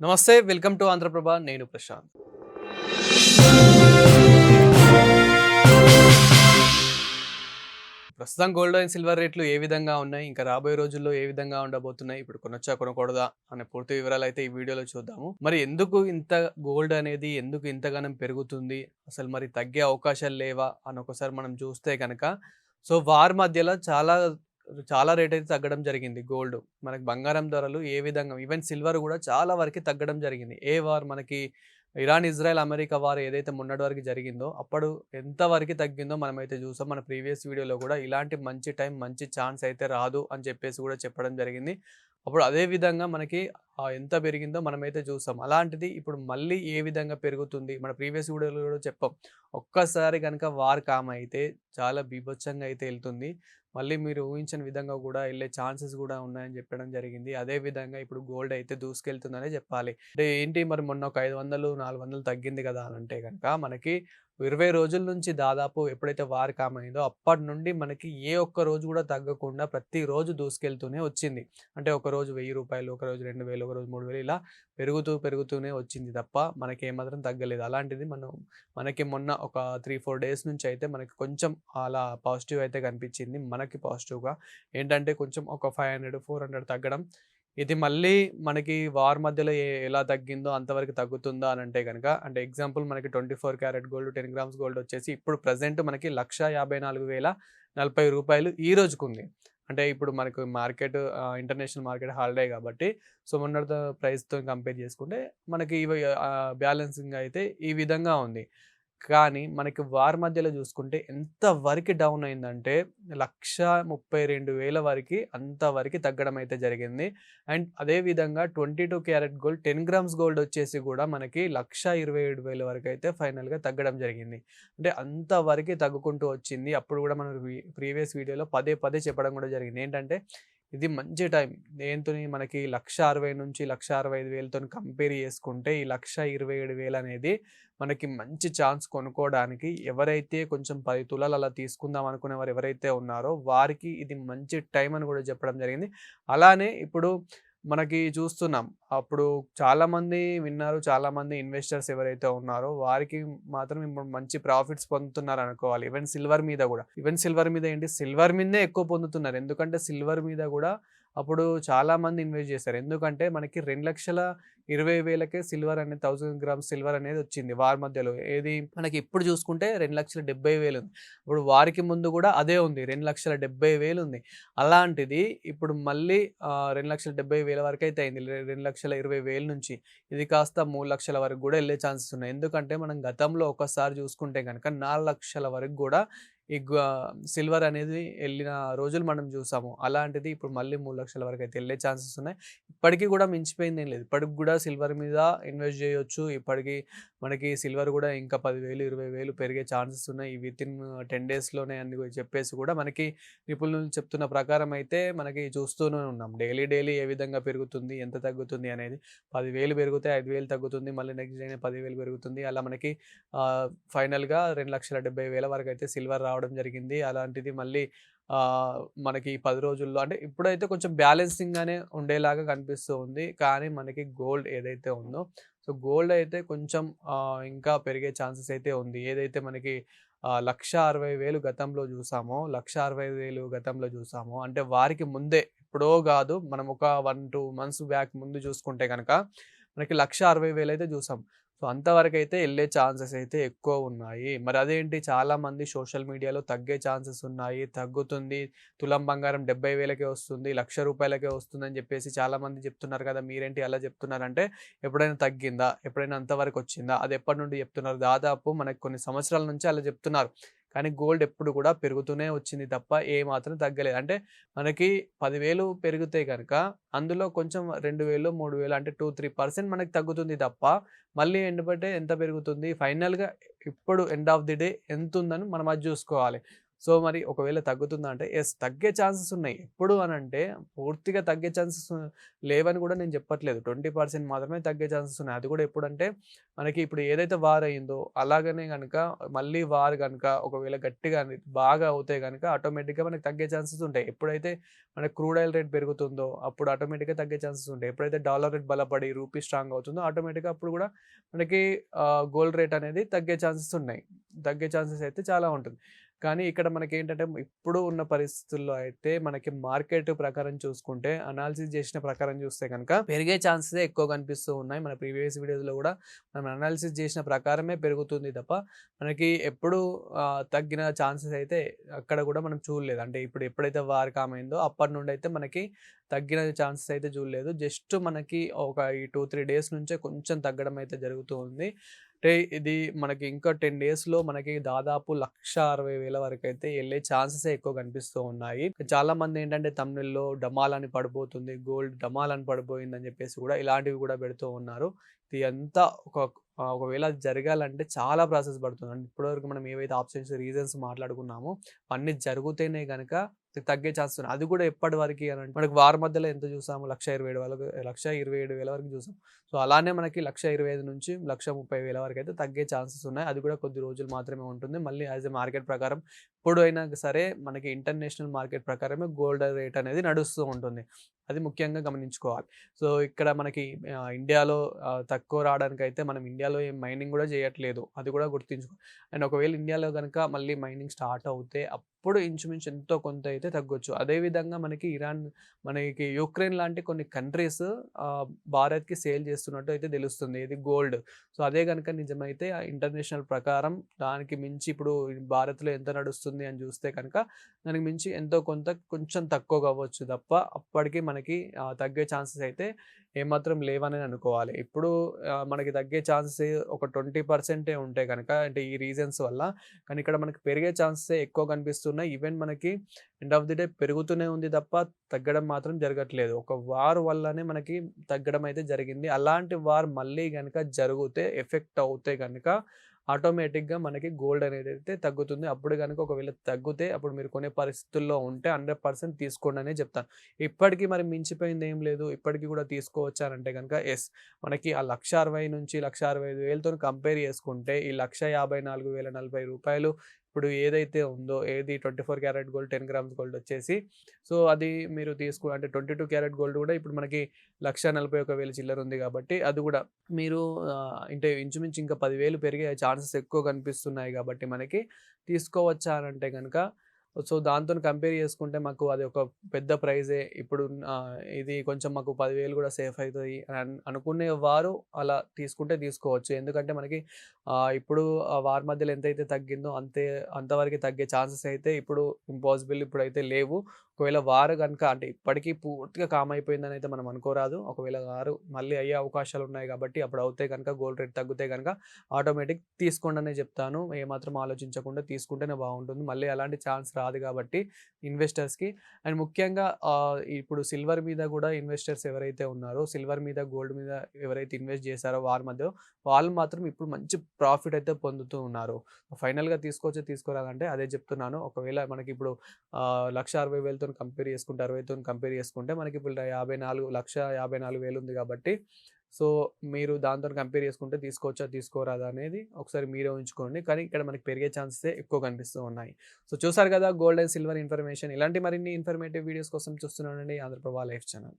నమస్తే. Welcome to Andhra Prabha. నేను ప్రశాంత్. ప్రస్తుతం గోల్డ్ అండ్ సిల్వర్ రేట్లు ఏ విధంగా ఉన్నాయి? ఇంకా రాబోయే రోజుల్లో ఏ విధంగా ఉండబోతున్నాయి? ఇప్పుడు కొనొచ్చా, కొనకూడదా అనే పూర్తి వివరాలైతే ఈ వీడియోలో చూద్దాము. మరి ఎందుకు ఇంత గోల్డ్ అనేది ఎందుకు ఇంతగానం పెరుగుతుంది? అసలు మరి తగ్గే అవకాశాలు లేవా? అని ఒకసారి మనం చూస్తే గనక వార్ మధ్యలో చాలా రేట్ అయితే తగ్గడం జరిగింది గోల్డ్. మనకి బంగారం ధరలు ఏ విధంగా ఈవెన్ సిల్వర్ గూడా చాలా వరకి తగ్గడం జరిగింది. ఏ వార్ మనకి ఇరాన్, ఇజ్రాయెల్, అమెరికా వార్ ఏదైతే మొన్నటి వరకు జరిగిందో, అప్పుడు ఎంత వరకి తగ్గిందో మనమైతే చూసాం. మన ప్రీవియస్ వీడియోలో గూడా ఇలాంటి మంచి టైం, మంచి ఛాన్స్ అయితే రాదు అని చెప్పేసి గూడా చెప్పడం జరిగింది. అప్పుడు అదే విధంగా మనకి ఎంత పెరిగిందో మనమైతే చూసాం. అలాంటిది ఇప్పుడు మళ్ళీ ఏ విధంగా పెరుగుతుంది? మన ప్రీవియస్ వీడియోలో గూడా చెప్పాం. ఒక్కసారి గనక వార్ కామ్ అయితే చాలా బీభత్సంగా అయితే ఎళ్తుంది. మళ్ళీ మీరు ఊహించని విధంగా గూడా ఎళ్ళే ఛాన్సెస్ గూడా ఉన్నాయని చెప్పడం జరిగింది. అదే విధంగా ఇప్పుడు గోల్డ్ అయితే దూసుకెళ్తుందనే జెప్పాలి. అంటే ఏంటి మరి మొన్న ఒక 500, 400 తగ్గింది గదా! అనంటే గనక మనకి 20 రోజుల నుంచి దాదాపు ఎప్పుడైతే వార్ కామ్ అయిందో అప్పటి నుండి మనకి ఏ ఒక్క రోజు గూడా తగ్గకుండా ప్రతిరోజు దూసుకెళ్తూనే వచ్చింది. అంటే ఒకరోజు రూ. 1000, ఒకరోజు 2000, ఒకరోజు 3000 ఇలా పెరుగుతూనే వచ్చింది తప్ప మనకేమాత్రం తగ్గలేదు. అలాంటిది మనకి మొన్న ఒక 3, 4 డేస్ నుంచి అయితే మనకి కొంచెం అలా పాజిటివ్ అయితే కనిపించింది. మనకి పాజిటివ్‌గా. ఏంటంటే కొంచెం ఒక 500, 400 తగ్గడం. ఇది మళ్ళీ మనకి వార్ మధ్యలో ఎలా తగ్గిందో అంతవరకు తగ్గుతుందా అనంటే గనక, అంటే ఎగ్జాంపుల్ మనకి 24 క్యారెట్ గోల్డ్, 10 గ్రామ్స్ గోల్డ్ వచ్చేసి ఇప్పుడు ప్రెజెంట్ మనకి రూ. 1,54,040 ఈ రోజుకుంది. అంటే ఇప్పుడు మనకు మార్కెట్ ఇంటర్నేషనల్ మార్కెట్ హాలిడే కాబట్టి మొన్నటితో ప్రైస్‌తో కంపేర్ చేసుకుంటే మనకి ఇవి బ్యాలెన్సింగ్ అయితే ఈ విధంగా ఉంది. కానీ మనకి వార్ మధ్యలో చూసుకుంటే ఎంత వరకి డౌన్ అయిందంటే 1,32,000 వరకి అంతవరకి తగ్గడం అయితే జరిగింది. అండ్ అదే విధంగా 22 క్యారెట్ గోల్డ్ 10 గ్రామ్స్ గోల్డ్ వచ్చేసి కూడా మనకి 1,27,000 వరకైతే ఫైనల్‌గా తగ్గడం జరిగింది. అంటే అంతవరకి తగ్గుకుంటూ వచ్చింది. అప్పుడు కూడా మనం ప్రీవియస్ వీడియోలో పదే పదే చెప్పడం కూడా జరిగింది. ఏంటంటే ఇది మంచి టైం. దేనితోని మనకి 1,60,000 నుంచి 1,65,000తోని కంపేర్ చేసుకుంటే ఈ 1,27,000 అనేది మనకి మంచి ఛాన్స్ కొనుక్కోవడానికి ఎవరైతే కొంచెం 10 తులాలు అలా తీసుకుందాం అనుకునేవారు ఎవరైతే ఉన్నారో వారికి ఇది మంచి టైం అని కూడా చెప్పడం జరిగింది. అలానే ఇప్పుడు మనకి చూస్తున్నాం. అప్పుడు చాలామంది విన్నారు. చాలామంది ఇన్వెస్టర్స్ ఎవరైతే ఉన్నారో వారికి మాత్రం ఇప్పుడు మంచి ప్రాఫిట్స్ పొందుతున్నారనుకోవాలి. ఈవెన్ సిల్వర్ మీద ఏంటి సిల్వర్ మీదనే ఎక్కువ పొందుతున్నారు. ఎందుకంటే సిల్వర్ మీద గూడా అప్పుడు చాలామంది ఇన్వెస్ట్ చేశారు. ఎందుకంటే మనకి 2,20,000కే సిల్వర్ అనేది 1000 గ్రామ్స్ సిల్వర్ అనేది వచ్చింది వార్ మధ్యలో. ఏది మనకి ఇప్పుడు చూసుకుంటే 2,70,000 ఉంది. ఇప్పుడు వారికి ముందు గూడా అదే ఉంది. 2,70,000 ఉంది. అలాంటిది ఇప్పుడు మళ్ళీ 2,70,000 వరకైతే అయింది. 2,20,000 నుంచి ఇది కాస్త 3,00,000 వరకు గూడా ఎళ్ళే ఛాన్సెస్ ఉన్నాయి. ఎందుకంటే మనం గతంలో ఒకసారి చూసుకుంటే గనక 4,00,000 వరకు గూడా ఈ సిల్వర్ అనేది ఎళ్ళిన రోజులు మనం చూసాము. అలాంటిది ఇప్పుడు మళ్ళీ 3,00,000 వరకైతే ఎళ్ళే ఛాన్సెస్ ఉన్నాయి. ఇప్పటికి గూడా మించిపోయిందేం లేదు. ఇప్పటికి గూడా సిల్వర్ మీద ఇన్వెస్ట్ జేయొచ్చు. ఇప్పటికి మనకి సిల్వర్ గూడా ఇంకా 10,000, 20,000 పెరిగే ఛాన్సెస్ ఉన్నాయి. వితిన్ 10 డేస్‌లోనే అని చెప్పేసి గూడా మనకి నిపుణులు చెప్తున్న ప్రకారం అయితే మనకి చూస్తూనే ఉన్నాం. డైలీ ఏ విధంగా పెరుగుతుంది, ఎంత తగ్గుతుంది అనేది. 10,000 పెరిగితే 5,000 తగ్గుతుంది. మళ్ళీ నెక్స్ట్ డేనే 10,000 పెరుగుతుంది. అలా మనకి ఫైనల్‌గా 2,70,000 వరకైతే సిల్వర్ రావడం జరిగింది. అలాంటిది మళ్ళీ మనకి ఈ 10 రోజుల్లో అంటే ఇప్పుడైతే కొంచెం బ్యాలెన్సింగ్‌గానే ఉండేలాగా కనిపిస్తూ ఉంది. కానీ మనకి గోల్డ్ ఏదైతే ఉందో గోల్డ్ అయితే కొంచెం ఇంకా పెరిగే ఛాన్సెస్ అయితే ఉంది. ఏదైతే మనకి 1,60,000 గతంలో చూసామో, 1,60,000 గతంలో చూసామో అంటే వారికి ముందే ఎప్పుడో గాదు. మనం ఒక 1, 2 మంత్స్ బ్యాక్ ముందు చూసుకుంటే గనక మనకి 1,60,000 అయితే చూసాం. అంతవరకైతే ఎళ్ళే ఛాన్సెస్ అయితే ఎక్కువ ఉన్నాయి. మరి అదేంటి చాలామంది సోషల్ మీడియాలో తగ్గే ఛాన్సెస్ ఉన్నాయి. తగ్గుతుంది. తులం బంగారం 70,000కే వస్తుంది. రూ. 1,00,000కే వస్తుందని జెప్పేసి చాలామంది చెప్తున్నారు కదా! మీరేంటి అలా చెప్తున్నారంటే ఎప్పుడైనా తగ్గిందా? ఎప్పుడైనా అంతవరకొచ్చిందా? అది ఎప్పటి నుండి చెప్తున్నారు? దాదాపు మనకు కొన్ని సంవత్సరాల నుంచి అలా చెప్తున్నారు. కానీ గోల్డ్ ఎప్పుడు కూడా పెరుగుతూనే వచ్చింది తప్ప ఏమాత్రం తగ్గలేదు. అంటే మనకి 10,000 పెరిగితే గనక అందులో కొంచెం 2,000, 3,000 అంటే 2, 3% మనకి తగ్గుతుంది తప్ప మళ్ళీ ఎంత పెరుగుతుంది? ఫైనల్‌గా ఇప్పుడు ఎండ్ ఆఫ్ ది డే ఎంతుందని మనం అది జూసుకోవాలి. సో, మరి ఒకవేళ తగ్గుతుందా అంటే యెస్, తగ్గే ఛాన్సెస్ ఉన్నాయి. ఎప్పుడు అనంటే పూర్తిగా తగ్గే ఛాన్సెస్ లేవని కూడా నేను చెప్పట్లేదు. 20% మాత్రమే తగ్గే ఛాన్సెస్ ఉన్నాయి. అది కూడా ఎప్పుడంటే మనకి ఇప్పుడు ఏదైతే వార్ అయిందో అలాగనే గనక మళ్ళీ వార్ గనక ఒకవేళ గట్టిగా బాగా అవుతే గనక ఆటోమేటిక్‌గా మనకు తగ్గే ఛాన్సెస్ ఉంటాయి. ఎప్పుడైతే మన క్రూడ్ ఆయిల్ రేట్ పెరుగుతుందో అప్పుడు ఆటోమేటిక్‌గా తగ్గే ఛాన్సెస్ ఉంటాయి. ఎప్పుడైతే డాలర్ రేట్ బలపడి రూపీ స్ట్రాంగ్ అవుతుందో ఆటోమేటిక్‌గా అప్పుడు కూడా మనకి గోల్డ్ రేట్ అనేది తగ్గే ఛాన్సెస్ ఉన్నాయి. తగ్గే ఛాన్సెస్ అయితే చాలా ఉంటుంది. కానీ ఇక్కడ మనకేంటంటే ఇప్పుడు ఉన్న పరిస్థితుల్లో అయితే మనకి మార్కెట్ ప్రకారం చూసుకుంటే అనాలిసిస్ చేసిన ప్రకారం చూస్తే గనక పెరిగే ఛాన్సెసే ఎక్కువ కనిపిస్తూ ఉన్నాయి. మన ప్రీవియస్ వీడియోస్‌లో కూడా మనం అనాలిసిస్ చేసిన ప్రకారమే పెరుగుతుంది తప్ప మనకి ఎప్పుడు తగ్గిన ఛాన్సెస్ అయితే అక్కడ కూడా మనం చూడలేదు. అంటే ఇప్పుడు ఎప్పుడైతే వార్ కామ్ అయిందో అప్పటి నుండి అయితే మనకి తగ్గిన ఛాన్సెస్ అయితే చూడలేదు. జస్ట్ మనకి ఒక ఈ 2, 3 డేస్ నుంచే కొంచెం తగ్గడం అయితే జరుగుతూ ఉంది. అంటే ఇది మనకి ఇంకా 10 డేస్‌లో మనకి దాదాపు 1,60,000 వరకైతే ఎళ్ళే ఛాన్సెసే ఎక్కువ కనిపిస్తూ ఉన్నాయి. చాలామంది ఏంటంటే థంబ్‌నెయిల్‌లో డమాల్ అని పడిపోతుంది, గోల్డ్ డమాల్ అని పడిపోయిందని చెప్పేసి కూడా ఇలాంటివి కూడా పెడుతూ ఉన్నారు. ఇది అంతా ఒకవేళ అది జరగాలంటే చాలా ప్రాసెస్ పడుతుంది. అంటే ఇప్పటివరకు మనం ఏవైతే ఆప్షన్స్, రీజన్స్ మాట్లాడుకున్నామో అన్నీ జరిగితేనే గనక తగ్గే ఛాన్సెస్ ఉన్నాయి. అది కూడా ఎప్పటి వరకి అనంటే మనకి వార్ మధ్యలో ఎంత చూసాము 1,27,000 వరకు చూసాం. సో, అలానే మనకి 1,25,000 నుంచి 1,30,000 వరకైతే తగ్గే ఛాన్సెస్ ఉన్నాయి. అది కూడా కొద్ది రోజులు మాత్రమే ఉంటుంది. మళ్ళీ యాస్ ఎ మార్కెట్ ప్రకారం ఎప్పుడైనా సరే మనకి ఇంటర్నేషనల్ మార్కెట్ ప్రకారమే గోల్డ్ రేట్ అనేది నడుస్తూ ఉంటుంది. అది ముఖ్యంగా గమనించుకోవాలి. సో, ఇక్కడ మనకి ఇండియాలో తక్కువ రావడానికైతే మనం ఇండియాలో ఏం మైనింగ్ కూడా చేయట్లేదు. అది కూడా అండ్ ఒకవేళ ఇండియాలో గనక మళ్ళీ మైనింగ్ స్టార్ట్ అవుతే అప్పుడు ఇంచుమించు ఎంతో కొంత అయితే తగ్గొచ్చు. అదేవిధంగా మనకి మనకి యుక్రెయిన్ లాంటి కొన్ని కంట్రీస్ భారత్‌కి సేల్ చేస్తున్నట్టు అయితే తెలుస్తుంది. ఇది గోల్డ్. సో, అదే గనక నిజమైతే ఇంటర్నేషనల్ ప్రకారం దానికి మించి ఇప్పుడు భారత్‌లో ఎంత నడుస్తుంది అని చూస్తే కనుక దానికి మించి ఎంతో కొంత కొంచెం తక్కువగా అవ్వచ్చు తప్ప అప్పటికి మనకి తగ్గే ఛాన్సెస్ అయితే ఏమాత్రం లేవనే అనుకోవాలి. ఇప్పుడు మనకి తగ్గే ఛాన్సెస్ ఒక 20% ఉంటే గనక అంటే ఈ రీజన్స్ వల్ల. కానీ ఇక్కడ మనకి పెరిగే ఛాన్సెసే ఎక్కువ కనిపిస్తున్నాయి. ఈవెన్ మనకి ఎండ్ ఆఫ్ ది డే పెరుగుతూనే ఉంది తప్ప తగ్గడం మాత్రం జరగట్లేదు. ఒక వార్ వల్లనే మనకి తగ్గడం అయితే జరిగింది. అలాంటి వార్ మళ్ళీ గనక జరిగితే ఎఫెక్ట్ అవుతే గనక ఆటోమేటిక్‌గా మనకి గోల్డ్ అనేదైతే తగ్గుతుంది. అప్పుడు గనుక ఒకవేళ తగ్గితే అప్పుడు మీరు కొనే పరిస్థితుల్లో ఉంటే 100% తీసుకోండనే చెప్తాను. ఇప్పటికి మరి మించిపోయింది ఏం లేదు. ఇప్పటికి కూడా తీసుకోవచ్చా అనంటే గనుక యెస్. మనకి ఆ 1,60,000 నుంచి 1,65,000తోని కంపేర్ చేసుకుంటే ఈ 1,54,040 ఇప్పుడు ఏదైతే ఉందో 24 క్యారెట్ గోల్డ్ 10 గ్రామ్స్ గోల్డ్ వచ్చేసి సో, అది మీరు అంటే 22 క్యారెట్ గోల్డ్ కూడా ఇప్పుడు మనకి 1,41,000 చిల్లర ఉంది కాబట్టి అది కూడా మీరు అంటే ఇంచుమించు ఇంకా 10,000 పెరిగే ఛాన్సెస్ ఎక్కువ కనిపిస్తున్నాయి కాబట్టి మనకి తీసుకోవచ్చా అనంటే గనక సో, దాంతోని కంపేర్ చేసుకుంటే మాకు అది ఒక పెద్ద ప్రైజే. ఇప్పుడు ఇది కొంచెం మాకు 10,000 కూడా సేఫ్ అయితది అని అనుకునేవారు అలా తీసుకుంటే తీసుకోవచ్చు. ఎందుకంటే మనకి ఇప్పుడు ఆ వార్ మధ్యలో ఎంతైతే తగ్గిందో అంతవరకే తగ్గే ఛాన్సెస్ అయితే ఇప్పుడు ఇంపాసిబుల్ ఇప్పుడైతే లేవు. ఒకవేళ వార్ గనుక అంటే ఇప్పటికి పూర్తిగా కామ్ అయిపోయిందని అయితే మనం అనుకోరాదు. ఒకవేళ వారు మళ్ళీ అయ్యే అవకాశాలు ఉన్నాయి కాబట్టి అప్పుడు అవుతే గనుక గోల్డ్ రేట్ తగ్గితే గనుక ఆటోమేటిక్ తీసుకోండనే చెప్తాను. ఏమాత్రం ఆలోచించకుండా తీసుకుంటేనే బాగుంటుంది. మళ్ళీ అలాంటి ఛాన్స్ రాదు కాబట్టి ఇన్వెస్టర్స్‌కి. అండ్ ముఖ్యంగా ఇప్పుడు సిల్వర్ మీద కూడా ఇన్వెస్టర్స్ ఎవరైతే ఉన్నారో సిల్వర్ మీద, గోల్డ్ మీద ఎవరైతే ఇన్వెస్ట్ చేశారో వార్ మధ్యలో వాళ్ళు మాత్రం ఇప్పుడు మంచి ప్రాఫిట్ అయితే పొందుతూ ఉన్నారు. ఫైనల్‌గా తీసుకోవచ్చా తీసుకోరాదంటే అదే చెప్తున్నాను. ఒకవేళ మనకి ఇప్పుడు 1,60,000 కంపేర్ చేసుకుంటే 60,000 కంపేర్ చేసుకుంటే మనకి ఇప్పుడు 1,54,000 ఉంది కాబట్టి సో, మీరు దాంతోని కంపేర్ చేసుకుంటే తీసుకోవచ్చా తీసుకోరాదా అనేది ఒకసారి మీరే ఊహించుకోండి. కానీ ఇక్కడ మనకి పెరిగే ఛాన్సెసే ఎక్కువ కనిపిస్తూ ఉన్నాయి. సో, చూసారు కదా గోల్డ్ అండ్ సిల్వర్ ఇన్ఫర్మేషన్. ఇలాంటి మరిన్ని ఇన్ఫర్మేటివ్ వీడియోస్ కోసం చూస్తూనే ఉండండి ఆంధ్రప్రభ లైఫ్ ఛానల్.